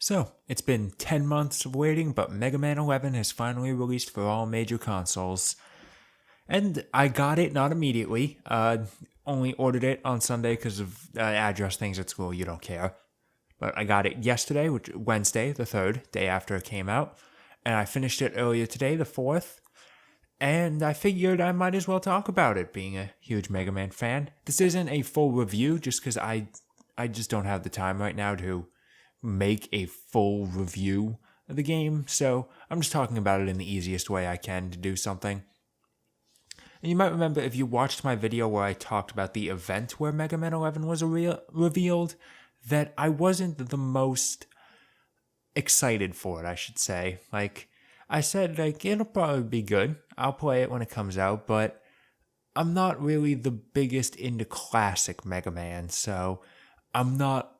So, it's been 10 months of waiting, but Mega Man 11 has finally released for all major consoles. And I got it not immediately. Only ordered it on Sunday because of address things at school. You don't care. But I got it yesterday, which Wednesday, the 3rd, day after it came out. And I finished it earlier today, the 4th. And I figured I might as well talk about it, being a huge Mega Man fan. This isn't a full review, just because I just don't have the time right now to make a full review of the game, so I'm just talking about it in the easiest way I can to do something. And you might remember if you watched my video where I talked about the event where Mega Man 11 was revealed, that I wasn't the most excited for it, I should say. I said, it'll probably be good. I'll play it when it comes out, but I'm not really the biggest into classic Mega Man, so I'm not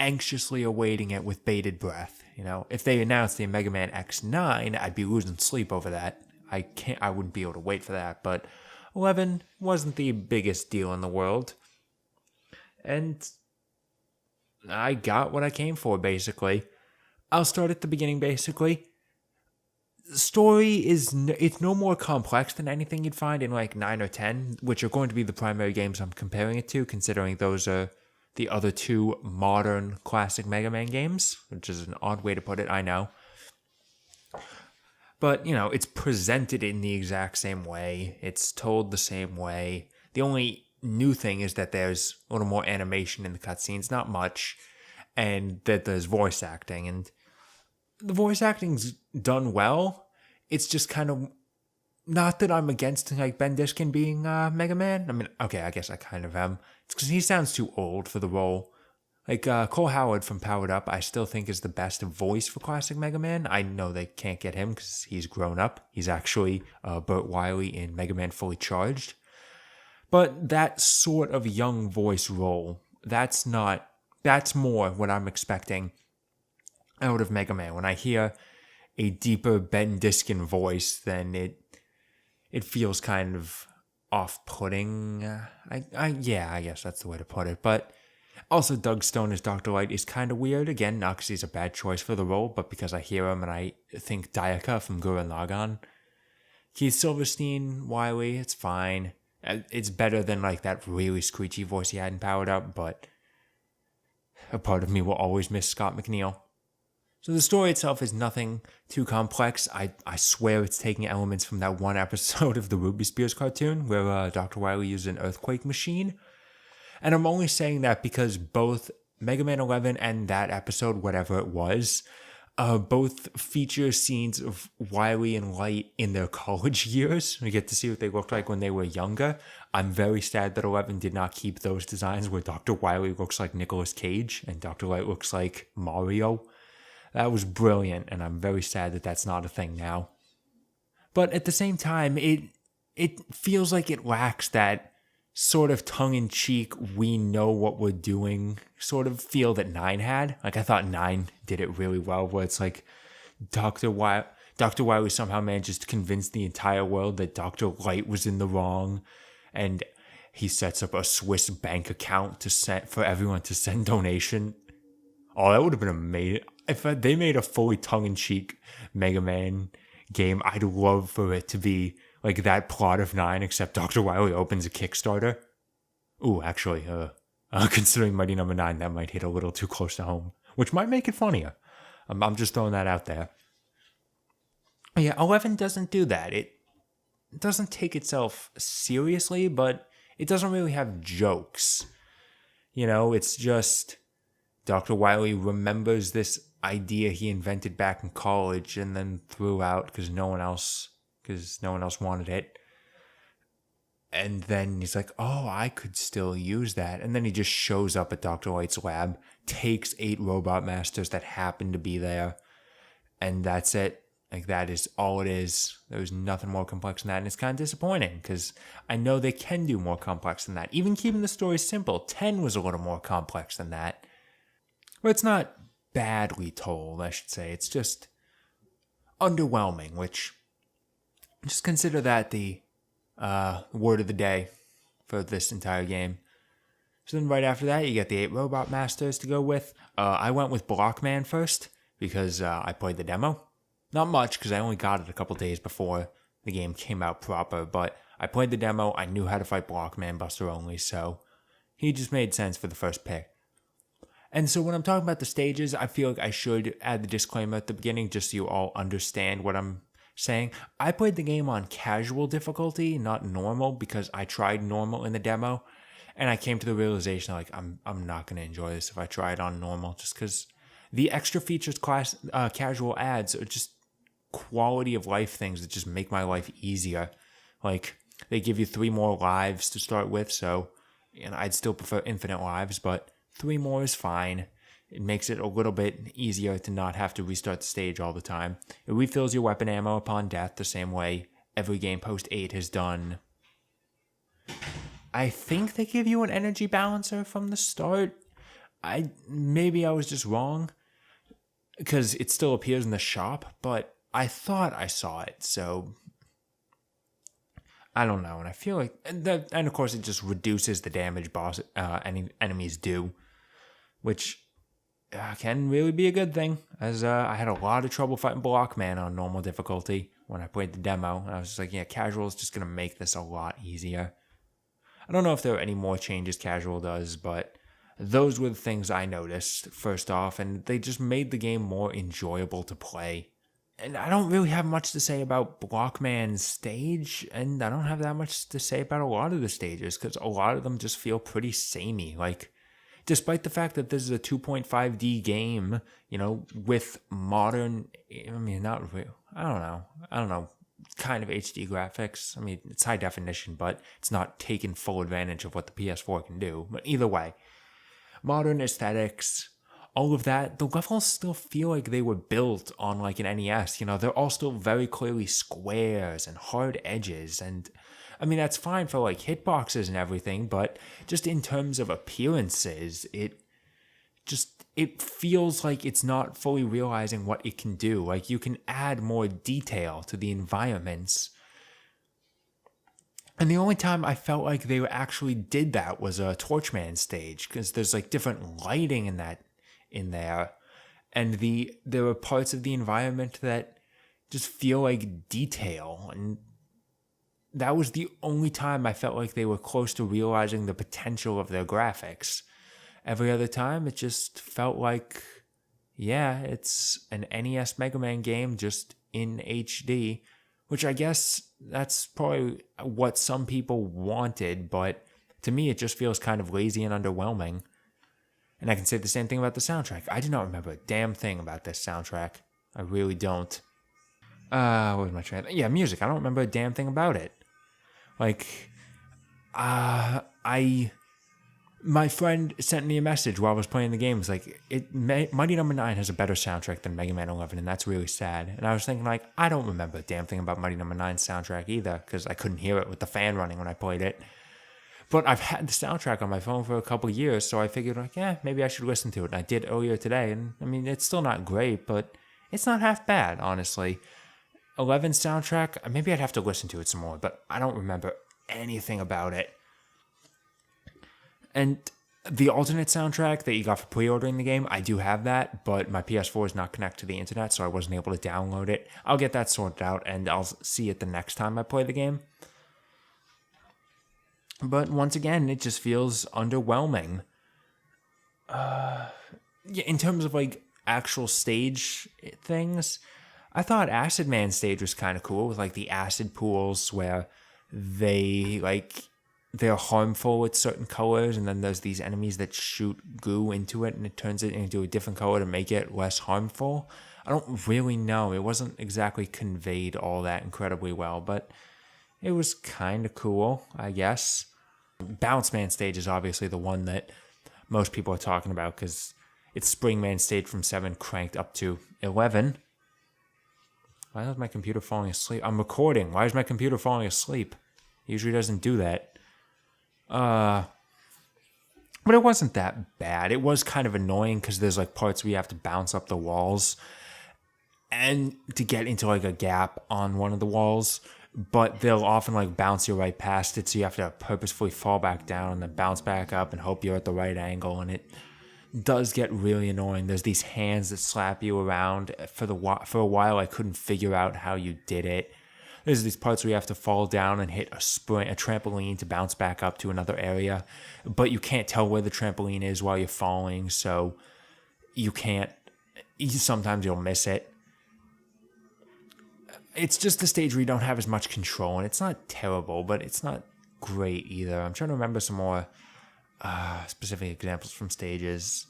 anxiously awaiting it with bated breath. If they announced the Mega Man X9, I'd be losing sleep over that. I wouldn't be able to wait for that, but 11 wasn't the biggest deal in the world. And I got what I came for, basically. I'll start at the beginning, basically. The story it's no more complex than anything you'd find in 9 or 10, which are going to be the primary games I'm comparing it to, considering those are the other two modern classic Mega Man games, which is an odd way to put it, I know. But, it's presented in the exact same way. It's told the same way. The only new thing is that there's a little more animation in the cutscenes, not much, and that there's voice acting. And the voice acting's done well. It's just kind of, not that I'm against Ben Diskin being Mega Man. I mean, okay, I guess I kind of am. It's because he sounds too old for the role. Cole Howard from Powered Up, I still think is the best voice for classic Mega Man. I know they can't get him because he's grown up. He's actually Burt Wily in Mega Man Fully Charged. But that sort of young voice role, that's more what I'm expecting out of Mega Man. When I hear a deeper Ben Diskin voice, then it feels kind of off-putting. I guess that's the way to put it. But also, Doug Stone as Dr. Light is kind of weird. Again, not because he's a bad choice for the role, but because I hear him and I think Dayaka from Gurren Lagann. Keith Silverstein, Wily, it's fine. It's better than that really screechy voice he had in Powered Up, but a part of me will always miss Scott McNeil. So the story itself is nothing too complex. I swear it's taking elements from that one episode of the Ruby Spears cartoon where Dr. Wily used an earthquake machine. And I'm only saying that because both Mega Man 11 and that episode, whatever it was, both feature scenes of Wily and Light in their college years. We get to see what they looked like when they were younger. I'm very sad that 11 did not keep those designs where Dr. Wily looks like Nicolas Cage and Dr. Light looks like Mario. That was brilliant, and I'm very sad that that's not a thing now. But at the same time, it feels like it lacks that sort of tongue-in-cheek, we know what we're doing sort of feel that 9 had. I thought 9 did it really well, where it's Dr. Wily somehow manages to convince the entire world that Dr. Light was in the wrong, and he sets up a Swiss bank account for everyone to send donation. Oh, that would have been amazing. If they made a fully tongue-in-cheek Mega Man game, I'd love for it to be that plot of 9, except Dr. Wily opens a Kickstarter. Ooh, actually, considering Mighty Number 9, that might hit a little too close to home, which might make it funnier. I'm just throwing that out there. Yeah, 11 doesn't do that. It doesn't take itself seriously, but it doesn't really have jokes. It's just Dr. Wily remembers this idea he invented back in college and then threw out because no one else wanted it. And then he's like, oh, I could still use that. And then he just shows up at Dr. Light's lab, takes 8 robot masters that happen to be there, and that's it. That is all it is. There's nothing more complex than that, and it's kind of disappointing, because I know they can do more complex than that. Even keeping the story simple, 10 was a little more complex than that. But it's not badly told, I should say. It's just underwhelming, which, just consider that the word of the day for this entire game. So then right after that, you get the 8 Robot Masters to go with. I went with Blockman first, because I played the demo. Not much, because I only got it a couple days before the game came out proper, but I played the demo, I knew how to fight Blockman Buster only, so he just made sense for the first pick. And so when I'm talking about the stages, I feel like I should add the disclaimer at the beginning just so you all understand what I'm saying. I played the game on casual difficulty, not normal, because I tried normal in the demo, and I came to the realization like I'm not going to enjoy this if I try it on normal, just because the extra features casual adds are just quality of life things that just make my life easier. Like, they give you 3 more lives to start with, so I'd still prefer infinite lives, but 3 more is fine. It makes it a little bit easier to not have to restart the stage all the time. It refills your weapon ammo upon death the same way every game post 8 has done. I think they give you an energy balancer from the start. Maybe I was just wrong, because it still appears in the shop, but I thought I saw it, so I don't know. And I feel like, and of course it just reduces the damage enemies do, which can really be a good thing, as I had a lot of trouble fighting Blockman on normal difficulty when I played the demo, and I was just like, yeah, casual is just going to make this a lot easier. I don't know if there are any more changes casual does, but those were the things I noticed first off, and they just made the game more enjoyable to play. And I don't really have much to say about Blockman's stage, and I don't have that much to say about a lot of the stages, because a lot of them just feel pretty samey. Like, despite the fact that this is a 2.5D game, with modern, not real, I don't know, kind of HD graphics. I mean, it's high definition, but it's not taking full advantage of what the PS4 can do. But either way, modern aesthetics, all of that, the levels still feel like they were built on like an NES. They're all still very clearly squares and hard edges. And I mean, that's fine for like hitboxes and everything, but just in terms of appearances, it feels like it's not fully realizing what it can do. Like, you can add more detail to the environments. And the only time I felt like they actually did that was a Torchman stage, because there's like different lighting in there, and there are parts of the environment that just feel like detail, and that was the only time I felt like they were close to realizing the potential of their graphics. Every other time, it just felt like, yeah, it's an NES Mega Man game just in HD, which I guess that's probably what some people wanted, but to me it just feels kind of lazy and underwhelming. And I can say the same thing about the soundtrack. I do not remember a damn thing about this soundtrack. I really don't. What was my train? Yeah, music. I don't remember a damn thing about it. Like, my friend sent me a message while I was playing the game. It was like, Mighty Number 9 has a better soundtrack than Mega Man 11, and that's really sad. And I was thinking, like, I don't remember a damn thing about Mighty Number 9's soundtrack either, because I couldn't hear it with the fan running when I played it. But I've had the soundtrack on my phone for a couple of years, so I figured, like, yeah, maybe I should listen to it. And I did earlier today, and I mean, it's still not great, but it's not half bad, honestly. 11's soundtrack, maybe I'd have to listen to it some more, but I don't remember anything about it. And the alternate soundtrack that you got for pre-ordering the game, I do have that, but my PS4 is not connected to the internet, so I wasn't able to download it. I'll get that sorted out, and I'll see it the next time I play the game. But once again, it just feels underwhelming. Yeah, in terms of like actual stage things, I thought Acid Man stage was kind of cool, with like the acid pools where they're harmful with certain colors, and then there's these enemies that shoot goo into it and it turns it into a different color to make it less harmful. I don't really know. It wasn't exactly conveyed all that incredibly well, but it was kind of cool, I guess. Bounce Man stage is obviously the one that most people are talking about, because it's Spring Man stage from 7 cranked up to 11. Why is my computer falling asleep? I'm recording. Why is my computer falling asleep? It usually doesn't do that. But it wasn't that bad. It was kind of annoying because there's like parts where you have to bounce up the walls and to get into like a gap on one of the walls, but they'll often like bounce you right past it, so you have to purposefully fall back down and then bounce back up and hope you're at the right angle, and it does get really annoying. There's these hands that slap you around. For a while, I couldn't figure out how you did it. There's these parts where you have to fall down and hit a trampoline to bounce back up to another area, but you can't tell where the trampoline is while you're falling, so sometimes you'll miss it. It's just a stage where you don't have as much control, and it's not terrible, but it's not great either. I'm trying to remember some more specific examples from stages.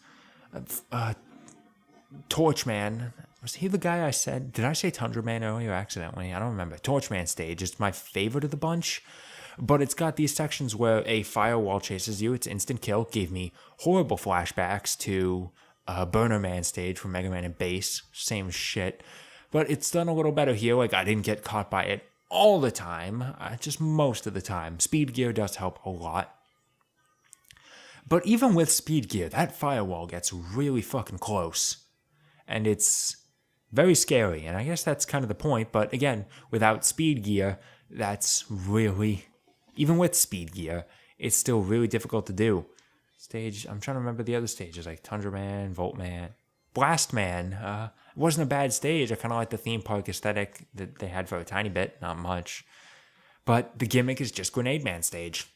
Torchman. Was he the guy I said? Did I say Tundra Man earlier accidentally? I don't remember. Torchman stage is my favorite of the bunch, but it's got these sections where a firewall chases you. It's instant kill. Gave me horrible flashbacks to Burner Man stage from Mega Man and Bass. Same shit. But it's done a little better here. Like, I didn't get caught by it all the time. Just most of the time. Speed gear does help a lot. But even with speed gear, that firewall gets really fucking close. And it's very scary. And I guess that's kind of the point. But again, without speed gear, that's really... Even with speed gear, it's still really difficult to do. I'm trying to remember the other stages, like Tundra Man, Volt Man. Blast Man. It wasn't a bad stage. I kind of like the theme park aesthetic that they had for a tiny bit. Not much. But the gimmick is just Grenade Man stage.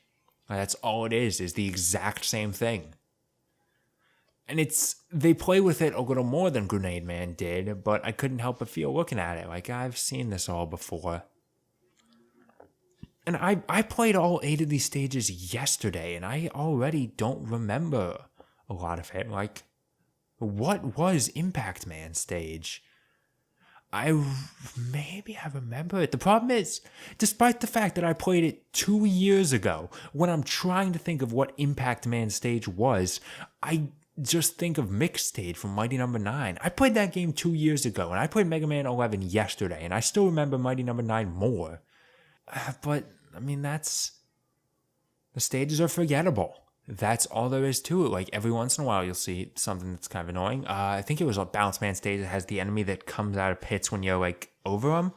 That's all it is the exact same thing. And they play with it a little more than Grenade Man did, but I couldn't help but feel looking at it like I've seen this all before. And I played all 8 of these stages yesterday, and I already don't remember a lot of it. Like, what was Impact Man stage? Maybe I remember it. The problem is, despite the fact that I played it 2 years ago, when I'm trying to think of what Impact Man stage was, I just think of Mix stage from Mighty Number 9. I played that game 2 years ago, and I played Mega Man 11 yesterday, and I still remember Mighty Number 9 more. But, I mean, the stages are forgettable. That's all there is to it. Like, every once in a while, you'll see something that's kind of annoying. I think it was a Bounce Man stage that has the enemy that comes out of pits when you're, like, over them.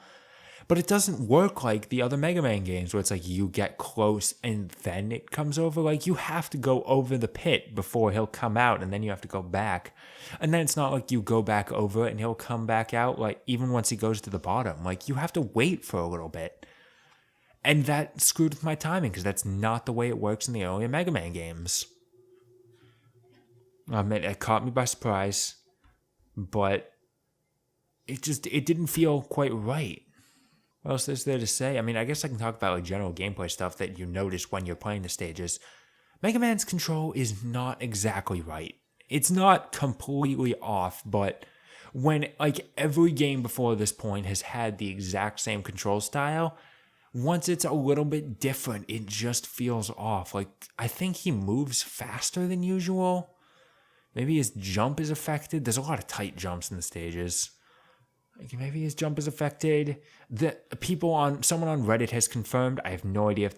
But it doesn't work like the other Mega Man games where it's like you get close and then it comes over. Like, you have to go over the pit before he'll come out, and then you have to go back. And then it's not like you go back over it and he'll come back out, like, even once he goes to the bottom. Like, you have to wait for a little bit. And that screwed with my timing, because that's not the way it works in the earlier Mega Man games. It caught me by surprise, but it didn't feel quite right. What else is there to say? I mean, I guess I can talk about like general gameplay stuff that you notice when you're playing the stages. Mega Man's control is not exactly right. It's not completely off, but when like every game before this point has had the exact same control style, once it's a little bit different, it just feels off. Like, I think he moves faster than usual. Maybe his jump is affected. There's a lot of tight jumps in the stages. Like, maybe his jump is affected. Someone on Reddit has confirmed. I have no idea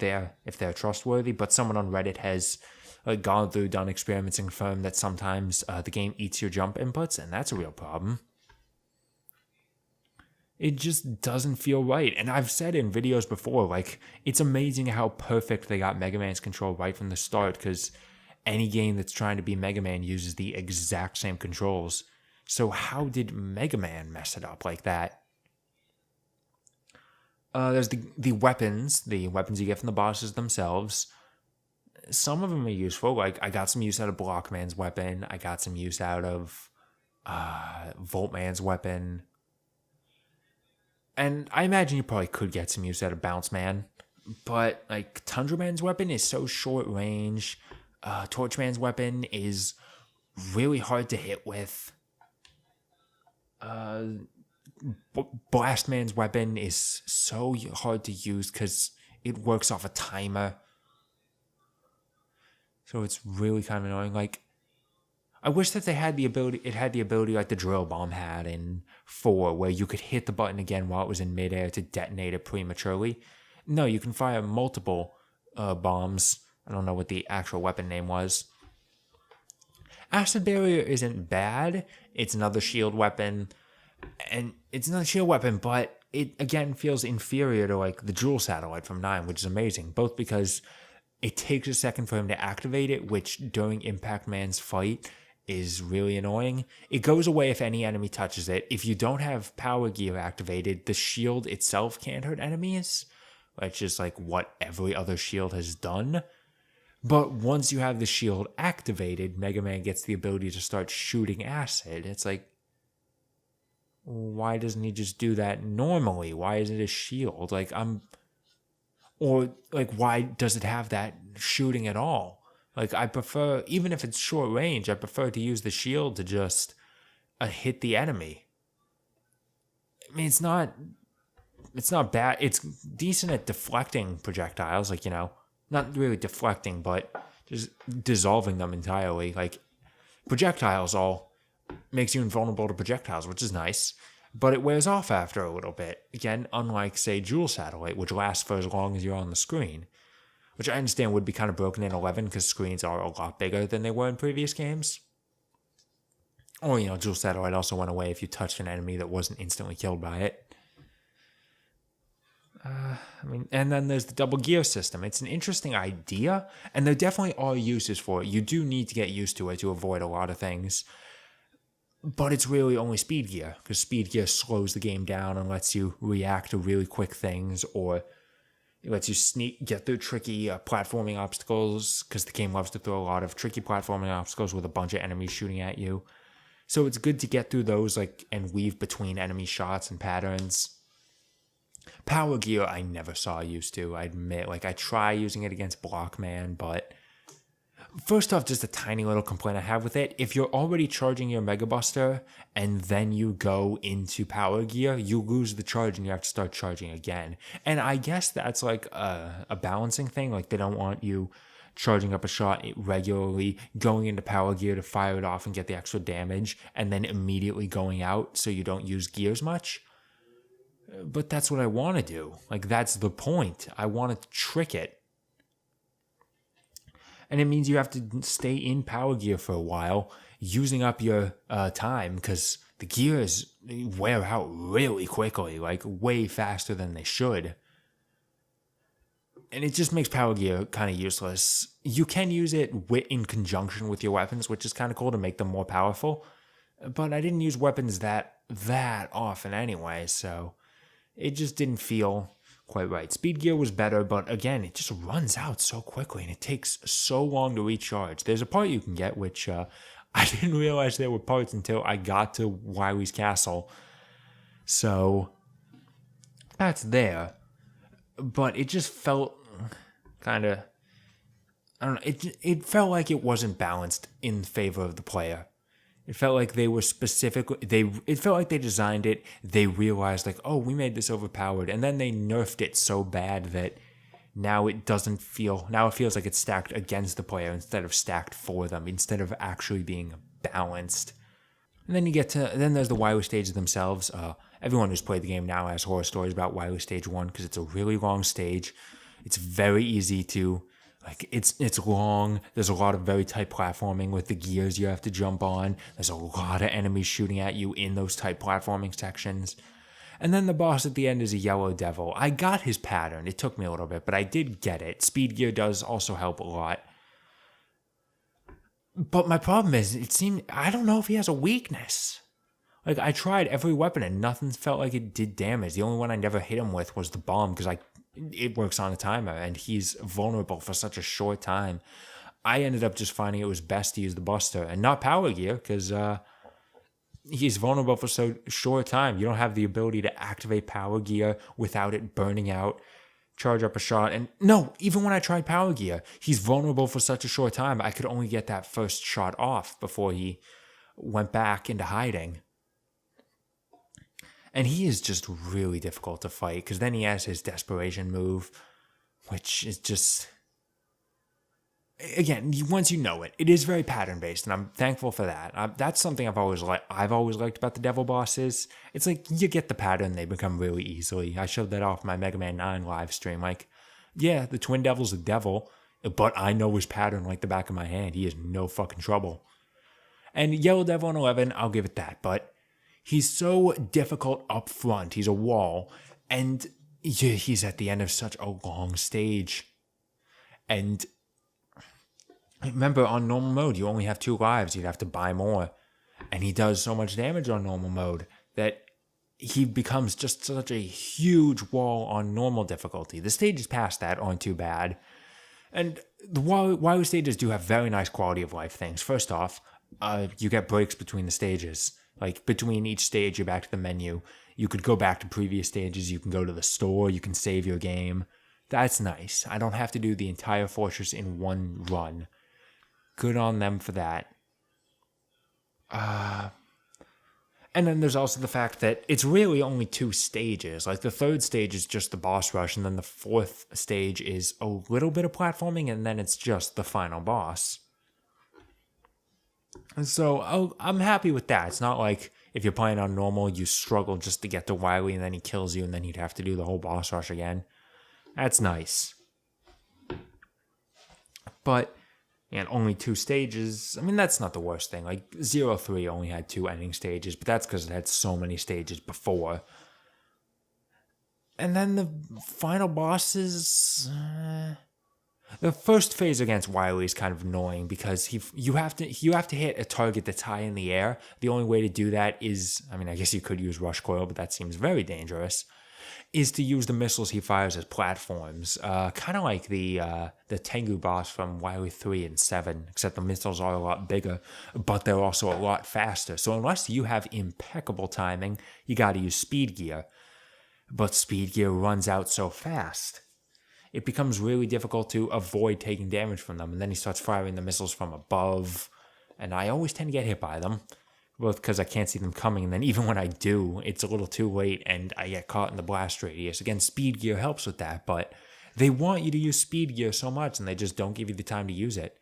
if they're trustworthy, but someone on Reddit has gone through, done experiments, and confirmed that sometimes the game eats your jump inputs, and that's a real problem. It just doesn't feel right. And I've said in videos before, like, it's amazing how perfect they got Mega Man's control right from the start, because any game that's trying to be Mega Man uses the exact same controls. So how did Mega Man mess it up like that? There's the weapons you get from the bosses themselves. Some of them are useful. Like, I got some use out of Blockman's weapon. I got some use out of Voltman's weapon. And I imagine you probably could get some use out of Bounce Man. But, like, Tundra Man's weapon is so short range. Torch Man's weapon is really hard to hit with. Blast Man's weapon is so hard to use because it works off a timer. So it's really kind of annoying. Like, I wish that it had the ability like the Drill Bomb had in 4, where you could hit the button again while it was in midair to detonate it prematurely. No, you can fire multiple bombs. I don't know what the actual weapon name was. Acid Barrier isn't bad. It's another shield weapon. And it's another shield weapon, but it, again, feels inferior to, like, the Jewel Satellite from 9, which is amazing. Both because it takes a second for him to activate it, which, during Impact Man's fight, is really annoying. It goes away if any enemy touches it. If you don't have power gear activated, the shield itself can't hurt enemies, which is like what every other shield has done. But once you have the shield activated, Mega Man gets the ability to start shooting acid. It's like, why doesn't he just do that normally? Why is it a shield? Or why does it have that shooting at all? Like, I prefer, even if it's short range, I prefer to use the shield to just hit the enemy. I mean, it's not bad. It's decent at deflecting projectiles, not really deflecting, but just dissolving them entirely. Like, projectiles all makes you invulnerable to projectiles, which is nice, but it wears off after a little bit. Again, unlike, say, Jewel Satellite, which lasts for as long as you're on the screen, which I understand would be kind of broken in 11 because screens are a lot bigger than they were in previous games. Or, Jewel Satellite also went away if you touched an enemy that wasn't instantly killed by it. And then there's the double gear system. It's an interesting idea, and there definitely are uses for it. You do need to get used to it to avoid a lot of things. But it's really only speed gear, because speed gear slows the game down and lets you react to really quick things, or it lets you get through tricky platforming obstacles, because the game loves to throw a lot of tricky platforming obstacles with a bunch of enemies shooting at you. So it's good to get through those and weave between enemy shots and patterns. Power gear I never saw used to, I admit. I try using it against Blockman, but first off, just a tiny little complaint I have with it. If you're already charging your Mega Buster and then you go into power gear, you lose the charge and you have to start charging again. And I guess that's a balancing thing. They don't want you charging up a shot regularly, going into power gear to fire it off and get the extra damage, and then immediately going out so you don't use gears much. But that's what I want to do. That's the point. I want to trick it. And it means you have to stay in power gear for a while, using up your time, because the gears wear out really quickly, way faster than they should. And it just makes power gear kind of useless. You can use it in conjunction with your weapons, which is kind of cool to make them more powerful. But I didn't use weapons that often anyway, so it just didn't feel quite right. Speed gear was better, but again, it just runs out so quickly and it takes so long to recharge. There's a part you can get, which I didn't realize there were parts until I got to Wily's Castle. So that's there. But it just felt kind of, I don't know, it felt like it wasn't balanced in favor of the player. It felt like they were it felt like they designed it, they realized we made this overpowered, and then they nerfed it so bad that now it feels like it's stacked against the player instead of stacked for them, instead of actually being balanced. And then then there's the Wily stages themselves. Everyone who's played the game now has horror stories about Wily Stage 1 because it's a really long stage. It's very easy to, it's long. There's a lot of very tight platforming with the gears you have to jump on. There's a lot of enemies shooting at you in those tight platforming sections. And then the boss at the end is a yellow devil. I got his pattern. It took me a little bit, but I did get it. Speed gear does also help a lot. But my problem is, I don't know if he has a weakness. I tried every weapon and nothing felt like it did damage. The only one I never hit him with was the bomb because it works on a timer and he's vulnerable for such a short time. I ended up just finding it was best to use the Buster and not power gear because he's vulnerable for so short time. You don't have the ability to activate power gear without it burning out, charge up a shot. And no, even when I tried power gear, he's vulnerable for such a short time. I could only get that first shot off before he went back into hiding. And he is just really difficult to fight because then he has his desperation move, which is just, again, once you know it, it is very pattern based, and I'm thankful for that. That's something I've always liked about the devil bosses. It's you get the pattern, they become really easily. I showed that off my Mega Man 9 live stream. Yeah, the Twin Devil's a devil, but I know his pattern like the back of my hand. He is no fucking trouble. And Yellow Devil in 11, I'll give it that, but he's so difficult up front. He's a wall. And he's at the end of such a long stage. And Remember, on normal mode, you only have 2 lives. You'd have to buy more. And he does so much damage on normal mode that he becomes just such a huge wall on normal difficulty. The stages past that aren't too bad. And the Wily stages do have very nice quality of life things. First off, you get breaks between the stages. Like, between each stage, you're back to the menu. You could go back to previous stages. You can go to the store. You can save your game. That's nice. I don't have to do the entire fortress in one run. Good on them for that. And then there's also the fact that it's really only 2 stages. Like, the 3rd stage is just the boss rush, and then the 4th stage is a little bit of platforming, and then it's just the final boss. And so I'm happy with that. It's not like if you're playing on normal, you struggle just to get to Wily, and then he kills you, and then you'd have to do the whole boss rush again. That's nice. But, and only 2 stages, I mean, that's not the worst thing. Like, 0-3 only had 2 ending stages, but that's because it had so many stages before. And then the final bosses... the first phase against Wily is kind of annoying because you have to hit a target that's high in the air. The only way to do that is, I mean, I guess you could use Rush Coil, but that seems very dangerous, is to use the missiles he fires as platforms. Kind of like the Tengu boss from Wily 3 and 7, except the missiles are a lot bigger, but they're also a lot faster. So unless you have impeccable timing, you gotta use speed gear. But speed gear runs out so fast. It becomes really difficult to avoid taking damage from them, and then he starts firing the missiles from above, and I always tend to get hit by them. Both because I can't see them coming, and then even when I do, it's a little too late, and I get caught in the blast radius. Again, speed gear helps with that, but they want you to use speed gear so much, and they just don't give you the time to use it.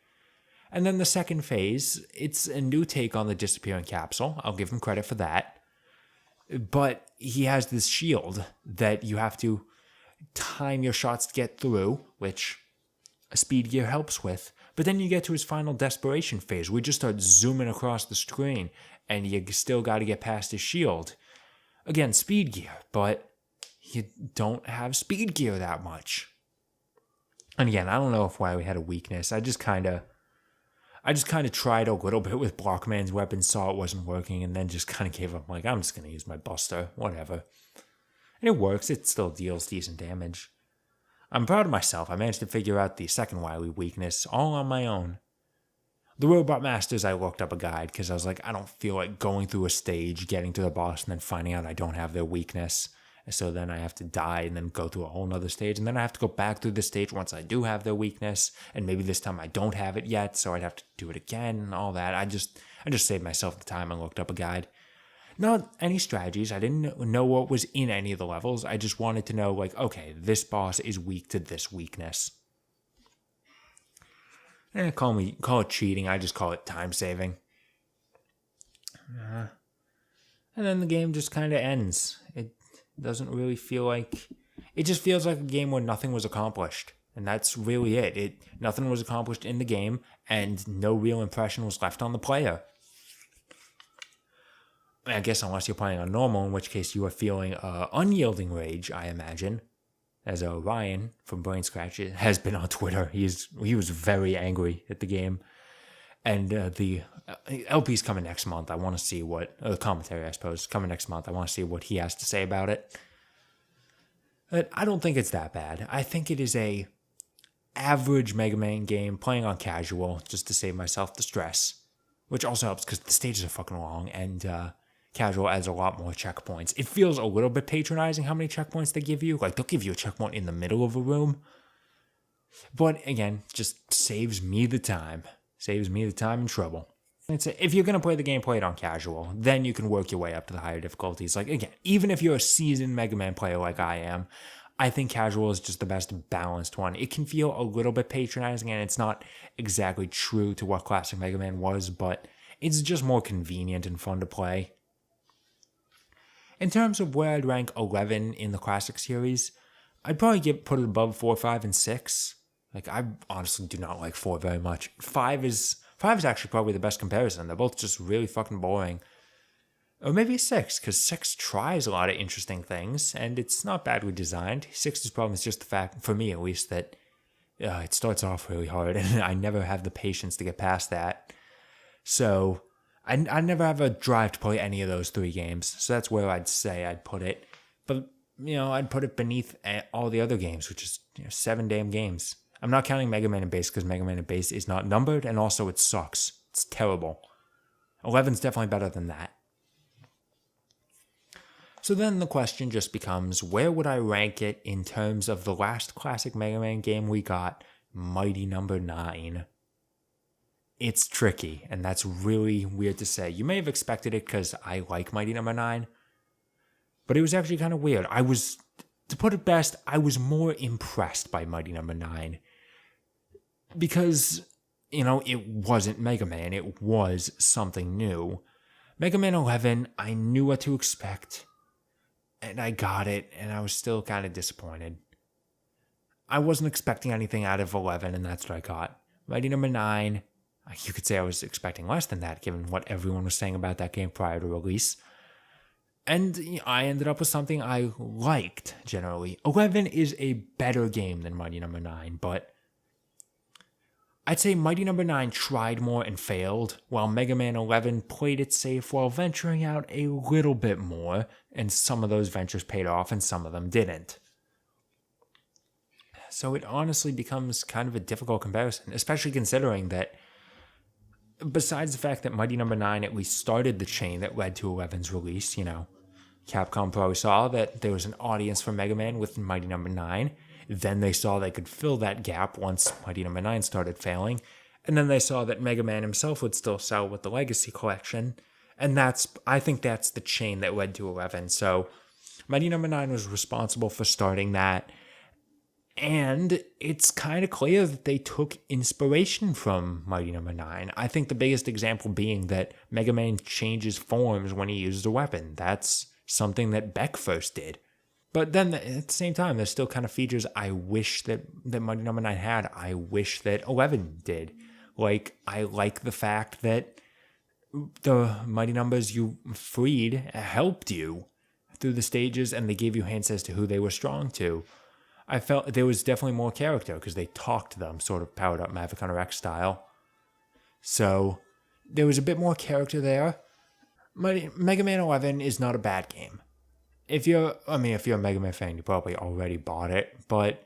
And then the second phase, it's a new take on the disappearing capsule. I'll give him credit for that. But he has this shield that you have to time your shots to get through, which a speed gear helps with. But then you get to his final desperation phase, where you just start zooming across the screen, and you still got to get past his shield. Again, speed gear, but you don't have speed gear that much. And again, I don't know if Wily had a weakness. I just kind of tried a little bit with Blockman's weapon, saw it wasn't working, and then just kind of gave up. Like, I'm just going to use my Buster, whatever. And it works. It still deals decent damage. I'm proud of myself. I managed to figure out the second Wily weakness all on my own. The Robot Masters, I looked up a guide because I was like, I don't feel like going through a stage, getting to the boss, and then finding out I don't have their weakness. And so then I have to die and then go through a whole nother stage. And then I have to go back through the stage once I do have their weakness. And maybe this time I don't have it yet, so I'd have to do it again and all that. I just saved myself the time and looked up a guide. Not any strategies. I didn't know what was in any of the levels. I just wanted to know, like, okay, this boss is weak to this weakness. Call it cheating. I just call it time saving. And then the game just kind of ends. It doesn't really feel like... It just feels like a game where nothing was accomplished. And that's really it. Nothing was accomplished in the game, and no real impression was left on the player. I guess unless you're playing on normal, in which case you are feeling unyielding rage, I imagine. As Ryan from Brain Scratch has been on Twitter. He was very angry at the game. And the LP's coming next month. I want to see what... the commentary, I suppose, coming next month. I want to see what he has to say about it. But I don't think it's that bad. I think it is a average Mega Man game playing on casual just to save myself the stress. Which also helps because the stages are fucking long, and casual adds a lot more checkpoints. It feels a little bit patronizing how many checkpoints they give you. Like, they'll give you a checkpoint in the middle of a room. But again, just saves me the time. Saves me the time and trouble. If you're going to play the game, play it on casual. Then you can work your way up to the higher difficulties. Like, again, even if you're a seasoned Mega Man player like I am, I think casual is just the best balanced one. It can feel a little bit patronizing, and it's not exactly true to what classic Mega Man was, but it's just more convenient and fun to play. In terms of where I'd rank 11 in the classic series, I'd probably put it above 4, 5, and 6. Like, I honestly do not like 4 very much. 5 is actually probably the best comparison. They're both just really fucking boring. Or maybe 6, because 6 tries a lot of interesting things, and it's not badly designed. 6's problem is just the fact, for me at least, that it starts off really hard, and I never have the patience to get past that. So I never have a drive to play any of those 3 games. So that's where I'd say I'd put it. But, I'd put it beneath all the other games, which is 7 damn games. I'm not counting Mega Man and Base because Mega Man and Base is not numbered, and also it sucks. It's terrible. 11's definitely better than that. So then the question just becomes, where would I rank it in terms of the last classic Mega Man game we got, Mighty Number 9? It's tricky, and that's really weird to say. You may have expected it because I like Mighty Number 9, but it was actually kind of weird. To put it best, I was more impressed by Mighty Number 9 because, it wasn't Mega Man. It was something new. Mega Man 11, I knew what to expect. And I got it, and I was still kind of disappointed. I wasn't expecting anything out of 11, and that's what I got. Mighty Number 9, you could say I was expecting less than that, given what everyone was saying about that game prior to release. And I ended up with something I liked, generally. 11 is a better game than Mighty Number 9, but I'd say Mighty Number 9 tried more and failed, while Mega Man 11 played it safe while venturing out a little bit more, and some of those ventures paid off and some of them didn't. So it honestly becomes kind of a difficult comparison, especially considering that besides the fact that Mighty Number 9 at least started the chain that led to 11's release, Capcom probably saw that there was an audience for Mega Man with Mighty Number 9. Then they saw they could fill that gap once Mighty Number 9 started failing. And then they saw that Mega Man himself would still sell with the Legacy Collection. And I think that's the chain that led to 11. So Mighty Number 9 was responsible for starting that. And it's kind of clear that they took inspiration from Mighty Number 9. I think the biggest example being that Mega Man changes forms when he uses a weapon. That's something that Beck first did. But then at the same time, there's still kind of features I wish that Mighty Number 9 had. I wish that 11 did. Like, I like the fact that the Mighty Numbers you freed helped you through the stages, and they gave you hints as to who they were strong to. I felt there was definitely more character because they talked to them, sort of powered up Maverick Hunter X style. So there was a bit more character there. Mega Man 11 is not a bad game. If you're a Mega Man fan, you probably already bought it, but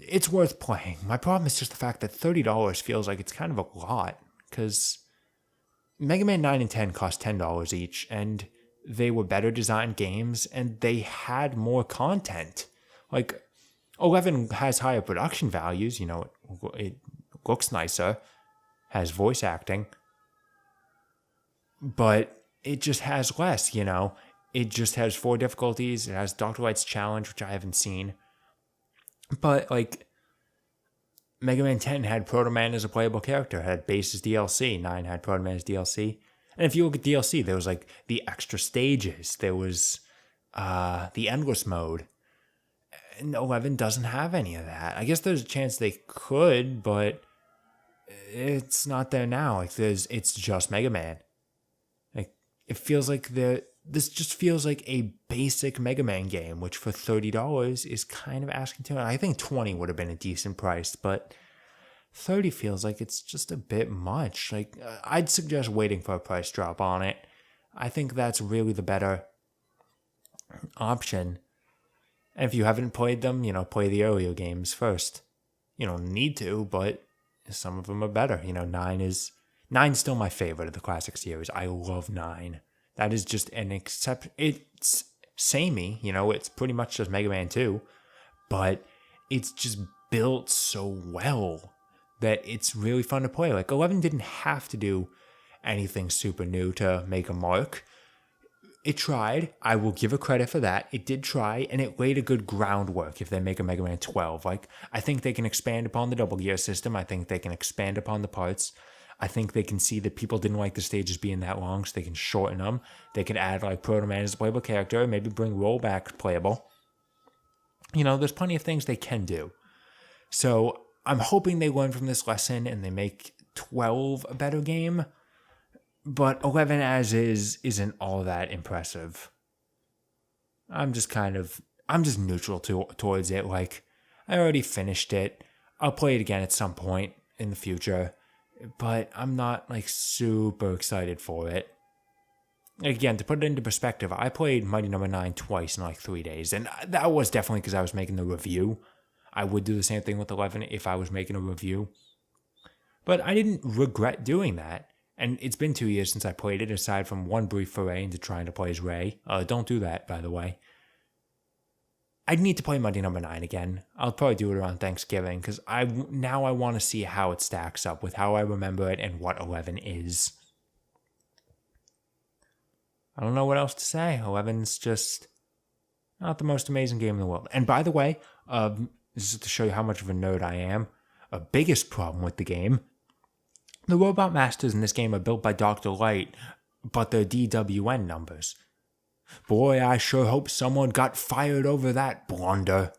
it's worth playing. My problem is just the fact that $30 feels like it's kind of a lot, because Mega Man 9 and 10 cost $10 each, and they were better designed games, and they had more content. Like, 11 has higher production values, it looks nicer, has voice acting, but it just has less, It just has 4 difficulties. It has Dr. Light's Challenge, which I haven't seen. But, Mega Man 10 had Proto Man as a playable character. It had Base's DLC. 9 had Proto Man as DLC. And if you look at DLC, there was, the extra stages. There was the Endless Mode. And 11 doesn't have any of that. I guess there's a chance they could, but it's not there now. It's just Mega Man. It feels like this just feels like a basic Mega Man game, which for $30 is kind of asking too much. I think $20 would have been a decent price, but $30 feels like it's just a bit much. I'd suggest waiting for a price drop on it. I think that's really the better option. And if you haven't played them, play the earlier games first. You don't need to, but some of them are better. 9's still my favorite of the classic series. I love 9. That is just an exception. It's samey, it's pretty much just Mega Man 2, but it's just built so well that it's really fun to play. 11 didn't have to do anything super new to make a mark. It tried. I will give it credit for that. It did try, and it laid a good groundwork if they make a Mega Man 12. I think they can expand upon the Double Gear system. I think they can expand upon the parts. I think they can see that people didn't like the stages being that long, so they can shorten them. They could add Proto Man as a playable character, maybe bring Rollback playable. There's plenty of things they can do. So I'm hoping they learn from this lesson and they make 12 a better game. But 11 as is isn't all that impressive. I'm just neutral towards it. I already finished it. I'll play it again at some point in the future, but I'm not like super excited for it. Again, to put it into perspective, I played Mighty Number 9 twice in like 3 days, and that was definitely because I was making the review. I would do the same thing with 11 if I was making a review. But I didn't regret doing that. And it's been 2 years since I played it, aside from one brief foray into trying to play as Ray. Don't do that, by the way. I'd need to play Mighty Number 9 again. I'll probably do it around Thanksgiving, because I want to see how it stacks up with how I remember it and what 11 is. I don't know what else to say. 11's just not the most amazing game in the world. And by the way, this is to show you how much of a nerd I am, a biggest problem with the game. The Robot Masters in this game are built by Dr. Light, but they're DWN numbers. Boy, I sure hope someone got fired over that blunder.